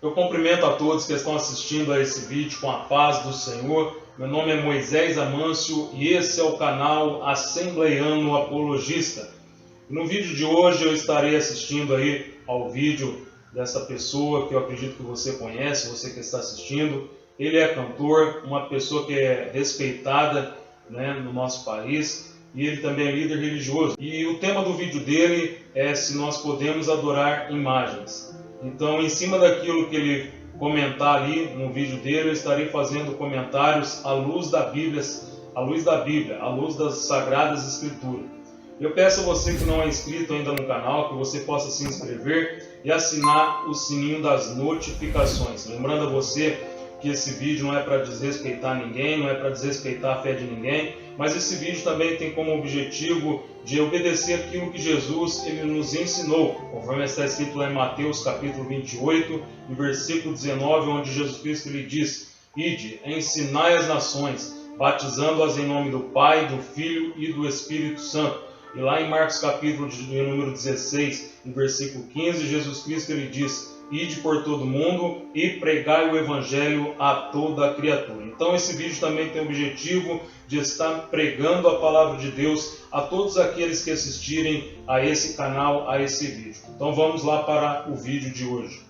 Eu cumprimento a todos que estão assistindo a esse vídeo com a paz do Senhor. Meu nome é Moisés Amâncio e esse é o canal Assembleiano Apologista. No vídeo de hoje eu estarei assistindo aí ao vídeo dessa pessoa que eu acredito que você conhece, você que está assistindo. Ele é cantor, uma pessoa que é respeitada, no nosso país, e ele também é líder religioso. E o tema do vídeo dele é se nós podemos adorar imagens. Então, em cima daquilo que ele comentar ali no vídeo dele, eu estarei fazendo comentários à luz da Bíblia, à luz das Sagradas Escrituras. Eu peço a você que não é inscrito ainda no canal, que você possa se inscrever e assinar o sininho das notificações. Lembrando a você que esse vídeo não é para desrespeitar ninguém, não é para desrespeitar a fé de ninguém, mas esse vídeo também tem como objetivo de obedecer aquilo que Jesus ele nos ensinou, conforme está escrito lá em Mateus capítulo 28, e versículo 19, onde Jesus Cristo lhe diz: Ide, ensinai as nações, batizando-as em nome do Pai, do Filho e do Espírito Santo. E lá em Marcos capítulo de número 16, e versículo 15, Jesus Cristo ele diz: Ide por todo mundo e pregai o Evangelho a toda a criatura. Então esse vídeo também tem o objetivo de estar pregando a palavra de Deus a todos aqueles que assistirem a esse canal, a esse vídeo. Então vamos lá para o vídeo de hoje.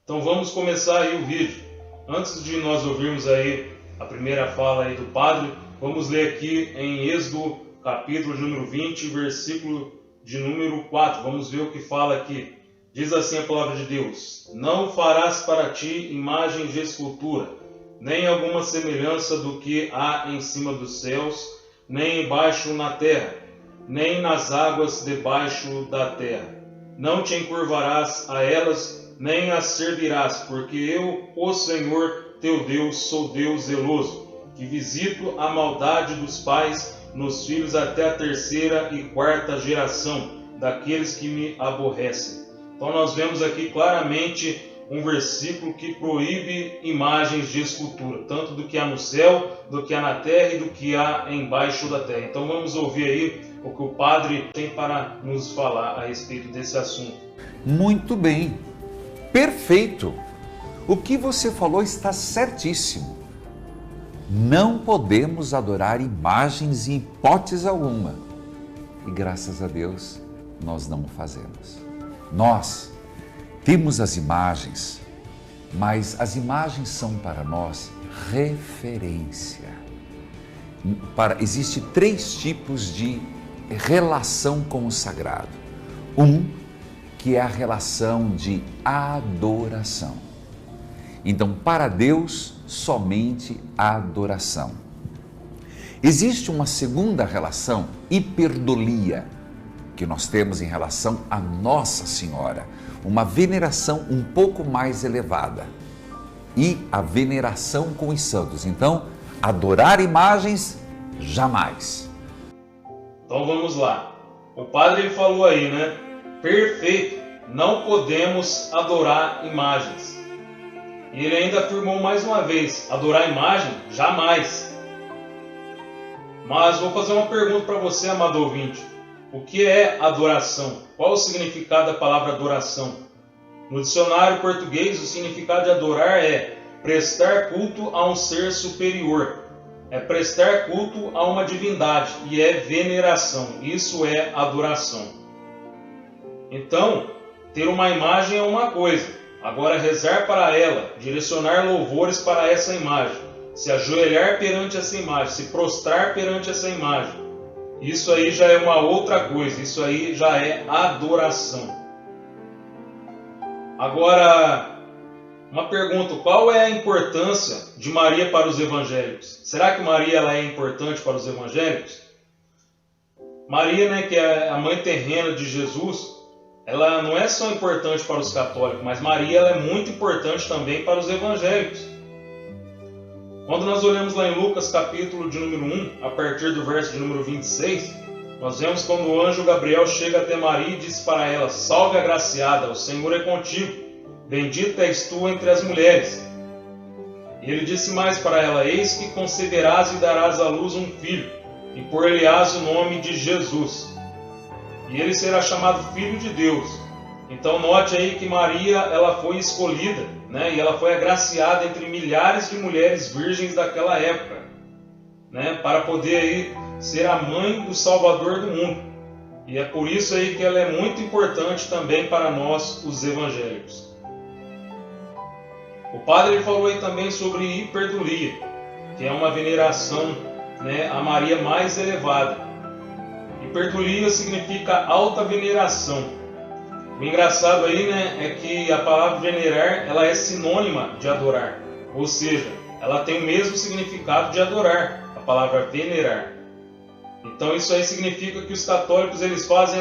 Então vamos começar aí o vídeo. Antes de nós ouvirmos aí a primeira fala aí do padre, vamos ler aqui em Êxodo capítulo de número 20, versículo de número 4. Vamos ver o que fala aqui. Diz assim a palavra de Deus: Não farás para ti imagem de escultura, nem alguma semelhança do que há em cima dos céus, nem embaixo na terra, nem nas águas debaixo da terra. Não te encurvarás a elas, nem as servirás, porque eu, o Senhor teu Deus, sou Deus zeloso, que visito a maldade dos pais nos filhos até a terceira e quarta geração daqueles que me aborrecem. Então nós vemos aqui claramente um versículo que proíbe imagens de escultura, tanto do que há no céu, do que há na terra e do que há embaixo da terra. Então vamos ouvir aí o que o padre tem para nos falar a respeito desse assunto. Muito bem. Perfeito! O que você falou está certíssimo. Não podemos adorar imagens em hipótese alguma. E graças a Deus, nós não o fazemos. Nós temos as imagens, mas as imagens são para nós referência. Existem 3 tipos de relação com o sagrado. Que é a relação de adoração. Então, para Deus, somente adoração. Existe uma segunda relação, hiperdolia, que nós temos em relação a Nossa Senhora, uma veneração um pouco mais elevada. E a veneração com os santos. Então, adorar imagens, jamais. Então vamos lá. O padre ele falou aí, Perfeito, não podemos adorar imagens. E ele ainda afirmou mais uma vez, adorar imagem, jamais. Mas vou fazer uma pergunta para você, amado ouvinte. O que é adoração? Qual o significado da palavra adoração? No dicionário português, o significado de adorar é prestar culto a um ser superior. É prestar culto a uma divindade e é veneração. Isso é adoração. Então, ter uma imagem é uma coisa, agora rezar para ela, direcionar louvores para essa imagem, se ajoelhar perante essa imagem, se prostrar perante essa imagem, isso aí já é uma outra coisa, isso aí já é adoração. Agora, uma pergunta, qual é a importância de Maria para os evangélicos? Será que Maria ela é importante para os evangélicos? Maria, que é a mãe terrena de Jesus, ela não é só importante para os católicos, mas Maria ela é muito importante também para os evangélicos. Quando nós olhamos lá em Lucas capítulo de número 1, a partir do verso de número 26, nós vemos quando o anjo Gabriel chega até Maria e diz para ela: salve agraciada, o Senhor é contigo, bendita és tu entre as mulheres. E ele disse mais para ela: eis que conceberás e darás à luz um filho, e por-lhe-ás o nome de Jesus. E ele será chamado Filho de Deus. Então note aí que Maria, ela foi escolhida, né? E ela foi agraciada entre milhares de mulheres virgens daquela época, né? Para poder aí ser a mãe do Salvador do mundo. E é por isso aí que ela é muito importante também para nós, os evangélicos. O padre ele falou aí também sobre hiperdulia, que é uma veneração, né, a Maria mais elevada. Hiperdulia significa alta veneração. O engraçado aí, né, é que a palavra venerar, ela é sinônima de adorar. Ou seja, ela tem o mesmo significado de adorar, a palavra venerar. Então isso aí significa que os católicos eles fazem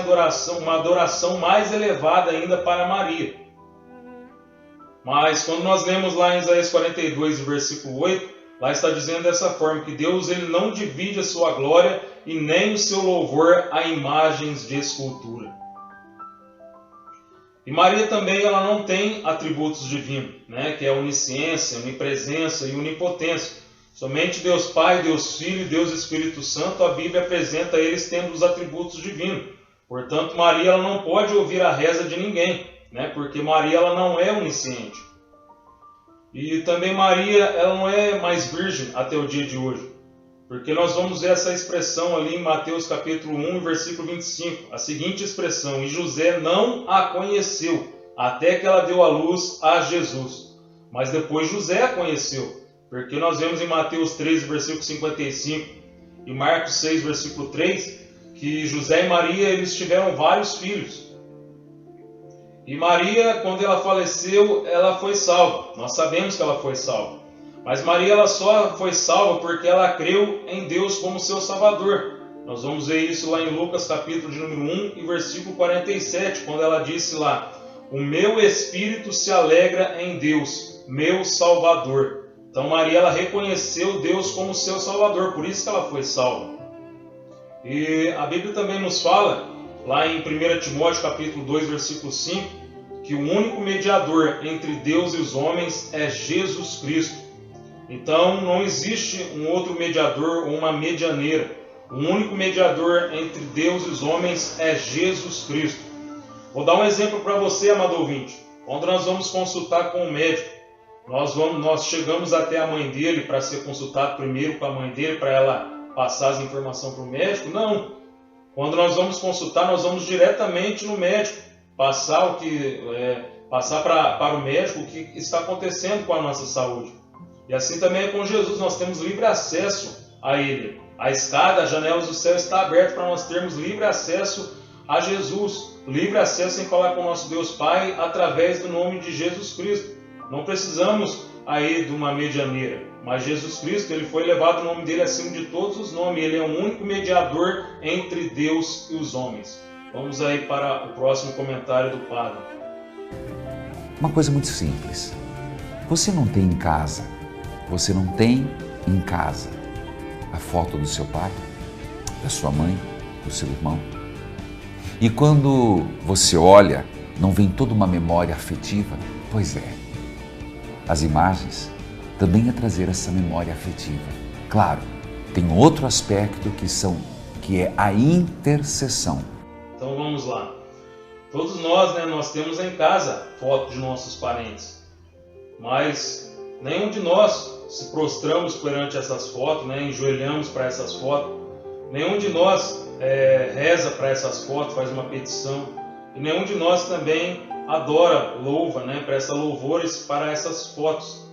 uma adoração mais elevada ainda para Maria. Mas quando nós lemos lá em Isaías 42, versículo 8, lá está dizendo dessa forma, que Deus ele não divide a sua glória e nem o seu louvor a imagens de escultura. E Maria também ela não tem atributos divinos, né? Que é onisciência, onipresença e onipotência. Somente Deus Pai, Deus Filho e Deus Espírito Santo, a Bíblia apresenta eles tendo os atributos divinos. Portanto, Maria ela não pode ouvir a reza de ninguém, né? Porque Maria ela não é onisciente. E também Maria ela não é mais virgem até o dia de hoje. Porque nós vamos ver essa expressão ali em Mateus capítulo 1, versículo 25. A seguinte expressão: e José não a conheceu, até que ela deu à luz a Jesus. Mas depois José a conheceu. Porque nós vemos em Mateus 13, versículo 55 e Marcos 6, versículo 3, que José e Maria eles tiveram vários filhos. E Maria, quando ela faleceu, ela foi salva. Nós sabemos que ela foi salva. Mas Maria ela só foi salva porque ela creu em Deus como seu Salvador. Nós vamos ver isso lá em Lucas capítulo de número 1 e versículo 47, quando ela disse lá: o meu espírito se alegra em Deus, meu Salvador. Então Maria ela reconheceu Deus como seu Salvador, por isso que ela foi salva. E a Bíblia também nos fala, lá em 1 Timóteo capítulo 2, versículo 5, que o único mediador entre Deus e os homens é Jesus Cristo. Então não existe um outro mediador ou uma medianeira. O único mediador entre Deus e os homens é Jesus Cristo. Vou dar um exemplo para você, amado ouvinte. Quando nós vamos consultar com o médico, nós chegamos até a mãe dele para ser consultado primeiro com a mãe dele, para ela passar as informações para o médico? Não. Quando nós vamos consultar, nós vamos diretamente no médico, passar para o médico o que está acontecendo com a nossa saúde. E assim também é com Jesus, nós temos livre acesso a Ele. A escada, as janelas do céu está aberta para nós termos livre acesso a Jesus, livre acesso em falar com o nosso Deus Pai através do nome de Jesus Cristo. Não precisamos aí de uma medianeira, mas Jesus Cristo, ele foi levado o nome dele acima de todos os nomes. Ele é o único mediador entre Deus e os homens. Vamos aí para o próximo comentário do Padre. Uma coisa muito simples. Você não tem em casa a foto do seu pai, da sua mãe, do seu irmão? E quando você olha, não vem toda uma memória afetiva? Pois é. As imagens também é trazer essa memória afetiva. Claro, tem outro aspecto que é a intercessão. Então vamos lá. Todos nós, nós temos em casa fotos de nossos parentes, mas nenhum de nós se prostramos perante essas fotos, enjoelhamos para essas fotos. Nenhum de nós reza para essas fotos, faz uma petição. E nenhum de nós também adora, louva, presta louvores para essas fotos.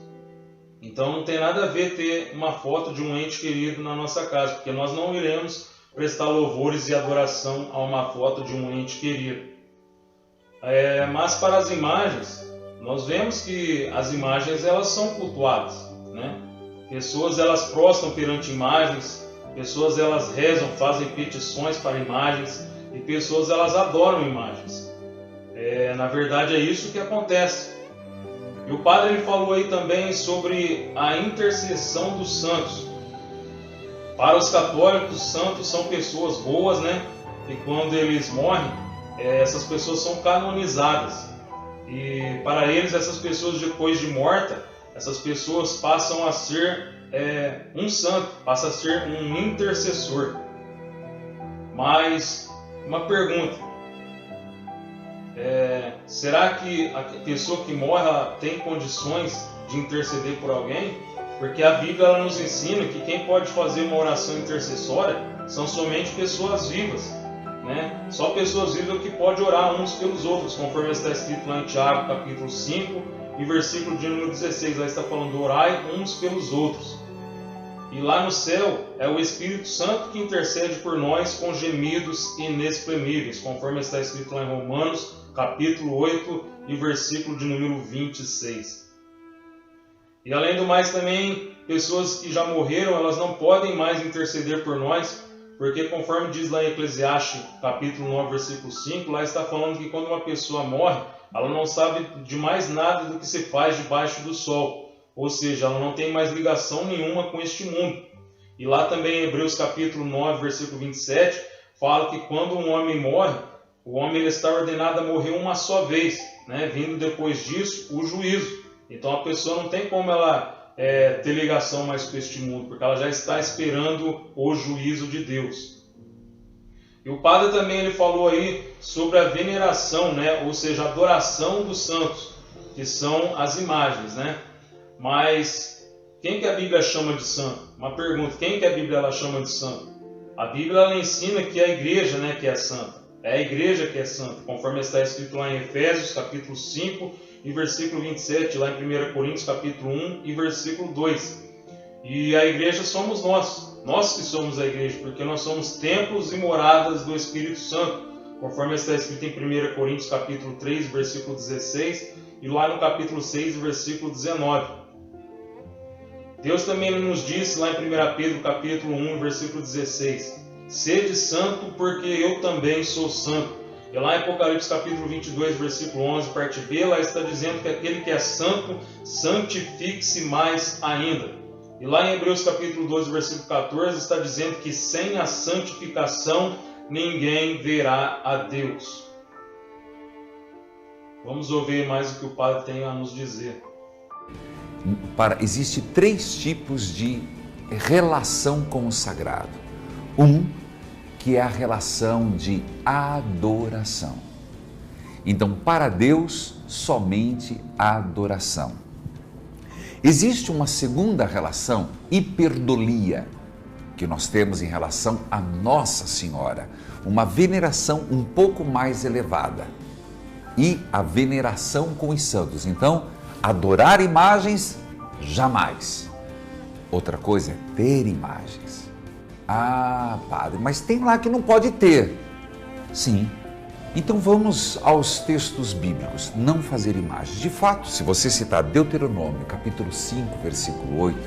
Então não tem nada a ver ter uma foto de um ente querido na nossa casa, porque nós não iremos prestar louvores e adoração a uma foto de um ente querido. Mas para as imagens, nós vemos que as imagens elas são cultuadas, Pessoas elas prostram perante imagens, pessoas elas rezam, fazem petições para imagens e pessoas elas adoram imagens. Na verdade é isso que acontece. E o padre ele falou aí também sobre a intercessão dos santos. Para os católicos, santos são pessoas boas, que quando eles morrem, essas pessoas são canonizadas. E para eles, essas pessoas depois de morta, essas pessoas passam a ser um santo, passa a ser um intercessor. Mas uma pergunta: será que a pessoa que morre tem condições de interceder por alguém? Porque a Bíblia ela nos ensina que quem pode fazer uma oração intercessória são somente pessoas vivas, né? Só pessoas vivas que podem orar uns pelos outros, conforme está escrito lá em Tiago, capítulo 5, e versículo de número 16. Lá está falando: orai uns pelos outros. E lá no céu é o Espírito Santo que intercede por nós com gemidos inexprimíveis, conforme está escrito lá em Romanos, capítulo 8 e versículo de número 26. E além do mais também, pessoas que já morreram, elas não podem mais interceder por nós, porque conforme diz lá em Eclesiastes, capítulo 9, versículo 5, lá está falando que quando uma pessoa morre, ela não sabe de mais nada do que se faz debaixo do sol. Ou seja, ela não tem mais ligação nenhuma com este mundo. E lá também em Hebreus capítulo 9, versículo 27, fala que quando um homem morre, o homem ele está ordenado a morrer uma só vez, né? Vindo depois disso o juízo. Então a pessoa não tem como ela ter ligação mais com este mundo, porque ela já está esperando o juízo de Deus. E o padre também ele falou aí sobre a veneração, né? Ou seja, a adoração dos santos, que são as imagens, né? Mas quem que a Bíblia chama de santo? Uma pergunta: quem que a Bíblia ela chama de santo? A Bíblia ela ensina que é a igreja, né, que é santa. É a igreja que é santa, conforme está escrito lá em Efésios capítulo 5 e versículo 27, lá em 1 Coríntios capítulo 1 e versículo 2. E a igreja somos nós que somos a igreja, porque nós somos templos e moradas do Espírito Santo, conforme está escrito em 1 Coríntios capítulo 3, versículo 16, e lá no capítulo 6, versículo 19. Deus também nos disse lá em 1 Pedro capítulo 1, versículo 16: sede santo, porque eu também sou santo. E lá em Apocalipse capítulo 22, versículo 11, parte B, lá está dizendo que aquele que é santo, santifique-se mais ainda. E lá em Hebreus capítulo 12, versículo 14, está dizendo que sem a santificação ninguém verá a Deus. Vamos ouvir mais o que o Padre tem a nos dizer. Existe 3 tipos de relação com o sagrado. Que é a relação de adoração. Então, para Deus, somente adoração. Existe uma segunda relação, hiperdolia, que nós temos em relação a Nossa Senhora, uma veneração um pouco mais elevada. E a veneração com os santos. Então, adorar imagens, jamais. Outra coisa é ter imagens. Ah, padre, mas tem lá que não pode ter. Sim. Então vamos aos textos bíblicos. Não fazer imagens. De fato, se você citar Deuteronômio, capítulo 5, versículo 8,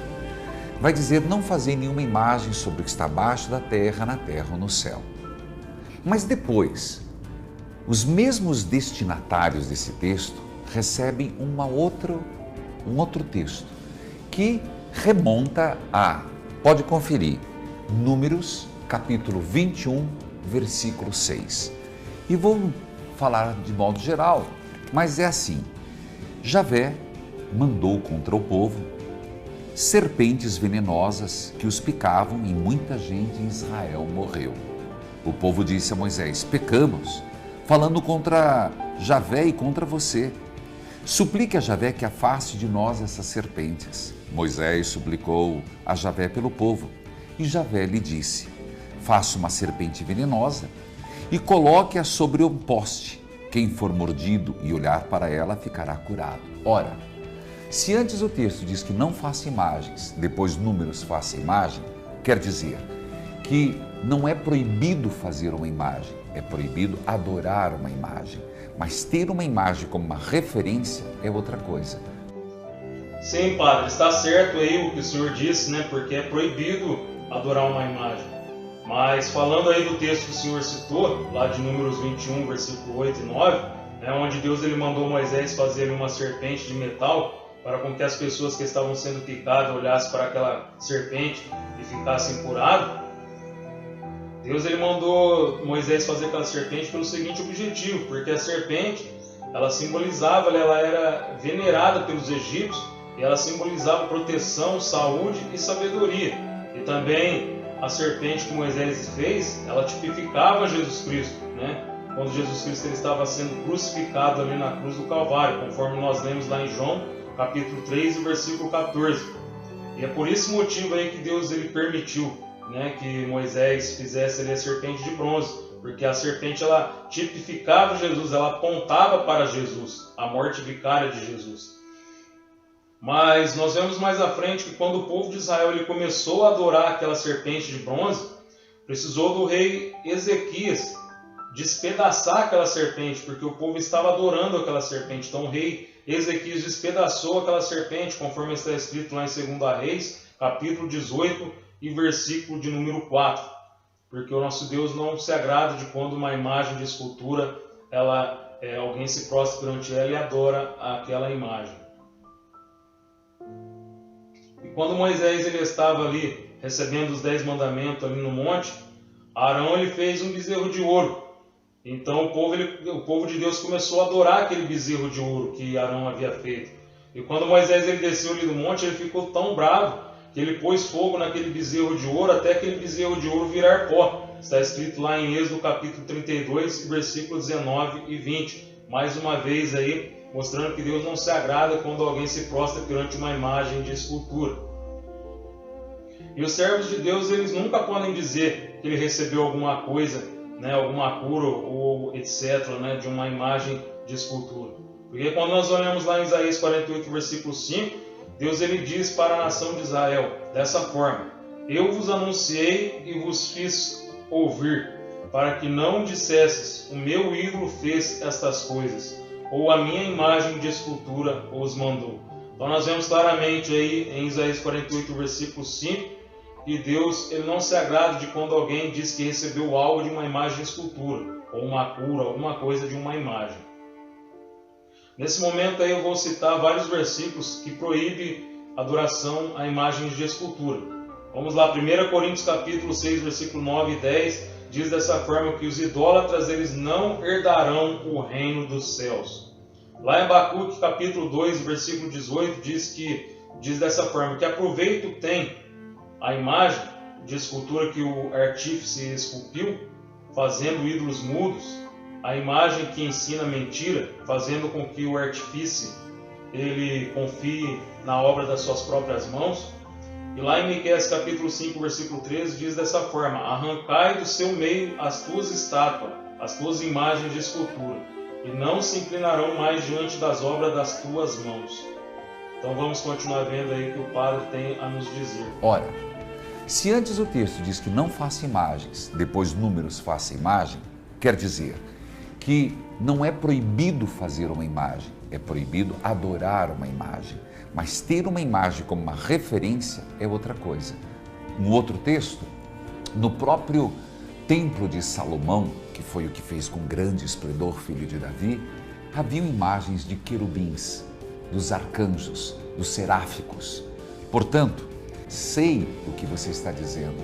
vai dizer: não fazer nenhuma imagem sobre o que está abaixo da terra, na terra ou no céu. Mas depois, os mesmos destinatários desse texto recebem um outro texto que remonta a, pode conferir, Números, capítulo 21, versículo 6. E vou falar de modo geral, mas é assim: Javé mandou contra o povo serpentes venenosas que os picavam e muita gente em Israel morreu. O povo disse a Moisés: pecamos, falando contra Javé e contra você. Suplique a Javé que afaste de nós essas serpentes. Moisés suplicou a Javé pelo povo. E Javé lhe disse: faça uma serpente venenosa e coloque-a sobre um poste. Quem for mordido e olhar para ela ficará curado. Ora, se antes o texto diz que não faça imagens, depois Números faça imagem, quer dizer que não é proibido fazer uma imagem, é proibido adorar uma imagem. Mas ter uma imagem como uma referência é outra coisa. Sim, padre, está certo aí o que o senhor disse, né? Porque é proibido adorar uma imagem. Mas falando aí do texto que o senhor citou, lá de Números 21, versículo 8 e 9, né, onde Deus ele mandou Moisés fazer uma serpente de metal para com que as pessoas que estavam sendo picadas olhassem para aquela serpente e ficassem curadas. Deus ele mandou Moisés fazer aquela serpente pelo seguinte objetivo, porque a serpente ela simbolizava, ela era venerada pelos egípcios e ela simbolizava proteção, saúde e sabedoria. E também a serpente que Moisés fez, ela tipificava Jesus Cristo, né? Quando Jesus Cristo ele estava sendo crucificado ali na cruz do Calvário, conforme nós lemos lá em João, capítulo 3, versículo 14. E é por esse motivo aí que Deus ele permitiu, né, que Moisés fizesse ali a serpente de bronze, porque a serpente ela tipificava Jesus, ela apontava para Jesus, a morte vicária de Jesus. Mas nós vemos mais à frente que quando o povo de Israel ele começou a adorar aquela serpente de bronze, precisou do rei Ezequias despedaçar aquela serpente, porque o povo estava adorando aquela serpente. Então o rei Ezequias despedaçou aquela serpente, conforme está escrito lá em 2 Reis, capítulo 18 e versículo de número 4. Porque o nosso Deus não se agrada de quando uma imagem de escultura, alguém se prostra perante ela e adora aquela imagem. E quando Moisés ele estava ali recebendo os 10 mandamentos ali no monte, Arão ele fez um bezerro de ouro. Então o povo de Deus começou a adorar aquele bezerro de ouro que Arão havia feito. E quando Moisés ele desceu ali do monte, ele ficou tão bravo que ele pôs fogo naquele bezerro de ouro até aquele bezerro de ouro virar pó. Está escrito lá em Êxodo capítulo 32, versículos 19 e 20. Mais uma vez aí, mostrando que Deus não se agrada quando alguém se prostra perante uma imagem de escultura. E os servos de Deus, eles nunca podem dizer que ele recebeu alguma coisa, né, alguma cura ou etc., né, de uma imagem de escultura. Porque quando nós olhamos lá em Isaías 48, versículo 5, Deus ele diz para a nação de Israel dessa forma: eu vos anunciei e vos fiz ouvir, para que não dissesses, o meu ídolo fez estas coisas, ou a minha imagem de escultura os mandou. Então nós vemos claramente aí em Isaías 48, versículo 5, que Deus ele não se agrada de quando alguém diz que recebeu algo de uma imagem de escultura, ou uma cura, alguma coisa de uma imagem. Nesse momento aí eu vou citar vários versículos que proíbem adoração a imagens de escultura. Vamos lá, 1 Coríntios capítulo 6, versículo 9 e 10, diz dessa forma que os idólatras eles não herdarão o reino dos céus. Lá em Abacuque capítulo 2, versículo 18, diz dessa forma: que aproveito tem a imagem de escultura que o artífice esculpiu, fazendo ídolos mudos, a imagem que ensina mentira, fazendo com que o artífice ele confie na obra das suas próprias mãos. E lá em Miqueias capítulo 5, versículo 13, diz dessa forma: arrancai do seu meio as tuas estátuas, as tuas imagens de escultura, e não se inclinarão mais diante das obras das tuas mãos. Então vamos continuar vendo aí o que o Padre tem a nos dizer. Ora, se antes o texto diz que não faça imagens, depois números faça imagem, quer dizer que não é proibido fazer uma imagem, é proibido adorar uma imagem. Mas ter uma imagem como uma referência é outra coisa. Um outro texto, no próprio templo de Salomão, que foi o que fez com grande esplendor filho de Davi, haviam imagens de querubins, dos arcanjos, dos seráficos. Portanto, sei o que você está dizendo,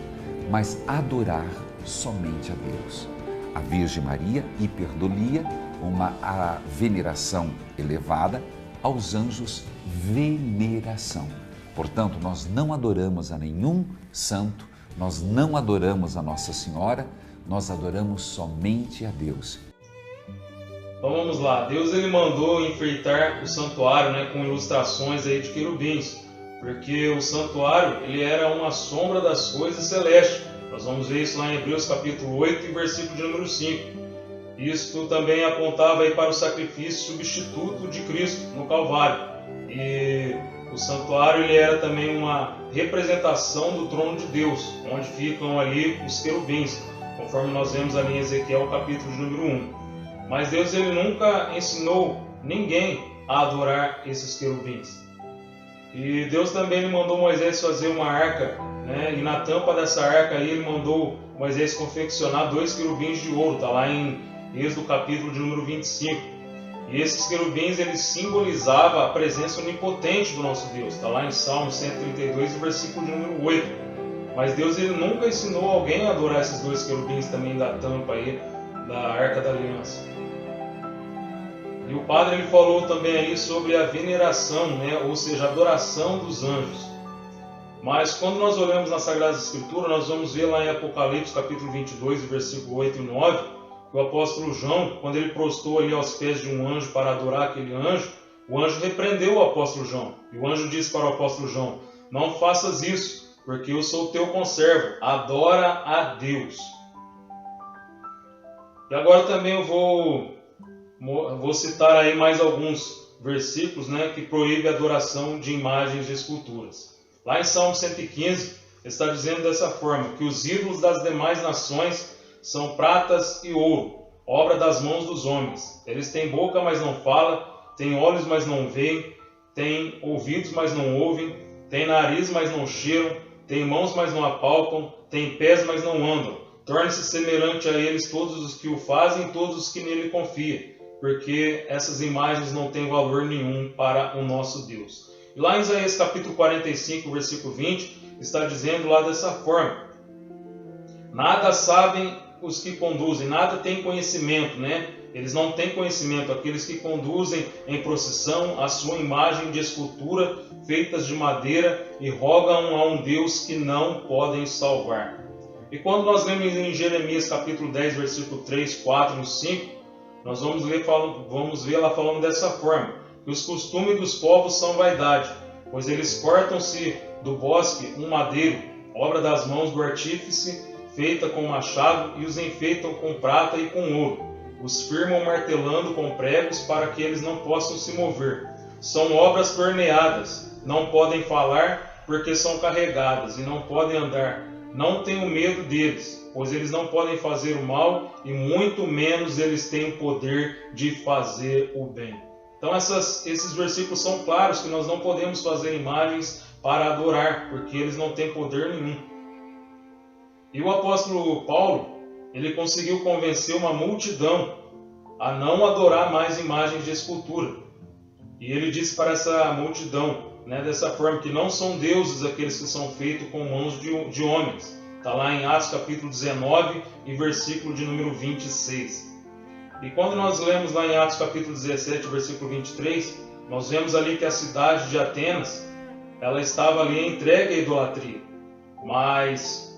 mas adorar somente a Deus. A Virgem Maria hiperdolia a veneração elevada, aos anjos veneração. Portanto, nós não adoramos a nenhum santo, nós não adoramos a Nossa Senhora, nós adoramos somente a Deus. Então vamos lá, Deus ele mandou enfeitar o santuário, né, com ilustrações aí de querubins, porque o santuário ele era uma sombra das coisas celestes. Nós vamos ver isso lá em Hebreus capítulo 8 e versículo de número 5. Isto também apontava aí para o sacrifício substituto de Cristo no Calvário. E o santuário ele era também uma representação do trono de Deus, onde ficam ali os querubins, conforme nós vemos ali em Ezequiel capítulo de número 1. Mas Deus ele nunca ensinou ninguém a adorar esses querubins. E Deus também ele mandou Moisés fazer uma arca, né? E na tampa dessa arca aí ele mandou Moisés confeccionar 2 querubins de ouro, está lá em Êxodo capítulo de número 25. E esses querubins eles simbolizavam a presença onipotente do nosso Deus, está lá em Salmo 132, versículo de número 8. Mas Deus ele nunca ensinou alguém a adorar esses dois querubins também da tampa aí da Arca da Aliança. E o padre ele falou também aí sobre a veneração, né? Ou seja, a adoração dos anjos. Mas quando nós olhamos na Sagrada Escritura, nós vamos ver lá em Apocalipse capítulo 22, versículo 8 e 9, que o apóstolo João, quando ele prostou ali aos pés de um anjo para adorar aquele anjo, o anjo repreendeu o apóstolo João. E o anjo disse para o apóstolo João: não faças isso, porque eu sou teu conservo, adora a Deus. E agora também eu vou citar aí mais alguns versículos, né, que proíbem a adoração de imagens de esculturas. Lá em Salmo 115, está dizendo dessa forma, que os ídolos das demais nações são pratas e ouro, obra das mãos dos homens. Eles têm boca, mas não falam, têm olhos, mas não veem, têm ouvidos, mas não ouvem, têm nariz, mas não cheiram, têm mãos, mas não apalpam, têm pés, mas não andam. Torne-se semelhante a eles todos os que o fazem e todos os que nele confiam, porque essas imagens não têm valor nenhum para o nosso Deus. E lá em Isaías capítulo 45, versículo 20, está dizendo lá dessa forma: nada sabem os que conduzem, nada têm conhecimento, né? Eles não têm conhecimento, aqueles que conduzem em procissão a sua imagem de escultura feitas de madeira e rogam a um Deus que não podem salvar. E quando nós lemos em Jeremias capítulo 10, versículo 3, 4 e 5, nós vamos ver lá falando dessa forma, que os costumes dos povos são vaidade, pois eles cortam-se do bosque um madeiro, obra das mãos do artífice, feita com machado, e os enfeitam com prata e com ouro. Os firmam martelando com pregos para que eles não possam se mover. São obras torneadas, não podem falar porque são carregadas e não podem andar. Não tenho medo deles, pois eles não podem fazer o mal e muito menos eles têm o poder de fazer o bem. Então esses versículos são claros que nós não podemos fazer imagens para adorar, porque eles não têm poder nenhum. E o apóstolo Paulo, ele conseguiu convencer uma multidão a não adorar mais imagens de escultura. E ele disse para essa multidão, né, dessa forma, que não são deuses aqueles que são feitos com mãos de homens. Está lá em Atos capítulo 19 e versículo de número 26. E quando nós lemos lá em Atos capítulo 17, versículo 23, nós vemos ali que a cidade de Atenas, ela estava ali entregue à idolatria. Mas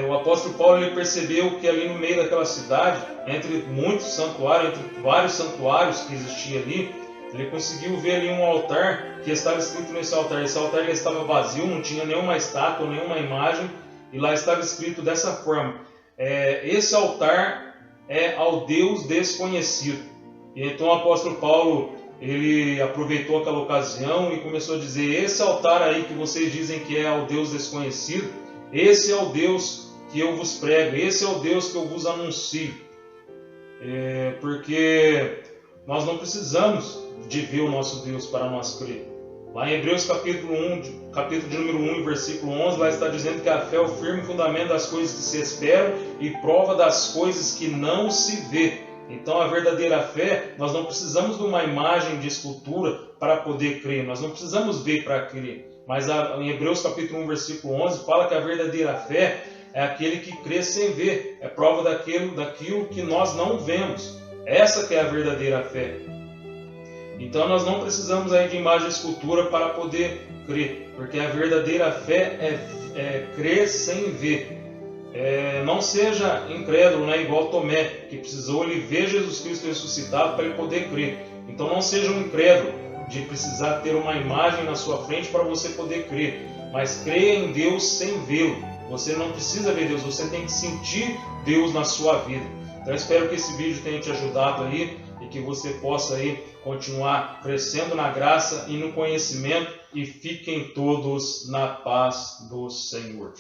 o apóstolo Paulo ele percebeu que ali no meio daquela cidade, entre muitos santuários, entre vários santuários que existiam ali, ele conseguiu ver ali um altar que estava escrito nesse altar. Esse altar ele estava vazio, não tinha nenhuma estátua, nenhuma imagem, e lá estava escrito dessa forma: esse altar é ao Deus desconhecido. E então o apóstolo Paulo ele aproveitou aquela ocasião e começou a dizer: esse altar aí que vocês dizem que é ao Deus desconhecido, esse é o Deus que eu vos prego, esse é o Deus que eu vos anuncio. Porque nós não precisamos de ver o nosso Deus para nós crer. Lá em Hebreus capítulo de número 1, versículo 11, lá está dizendo que a fé é o firme fundamento das coisas que se esperam e prova das coisas que não se vê. Então a verdadeira fé, nós não precisamos de uma imagem de escultura para poder crer, nós não precisamos ver para crer. Mas em Hebreus capítulo 1, versículo 11, fala que a verdadeira fé é aquele que crê sem ver, é prova daquilo que nós não vemos. Essa que é a verdadeira fé. Então nós não precisamos aí de imagem de escultura para poder crer, porque a verdadeira fé é crer sem ver. Não seja incrédulo, né, igual Tomé, que precisou ele ver Jesus Cristo ressuscitado para ele poder crer. Então não seja um incrédulo de precisar ter uma imagem na sua frente para você poder crer, mas creia em Deus sem vê-lo. Você não precisa ver Deus, você tem que sentir Deus na sua vida. Então espero que esse vídeo tenha te ajudado aí e que você possa aí continuar crescendo na graça e no conhecimento, e fiquem todos na paz do Senhor.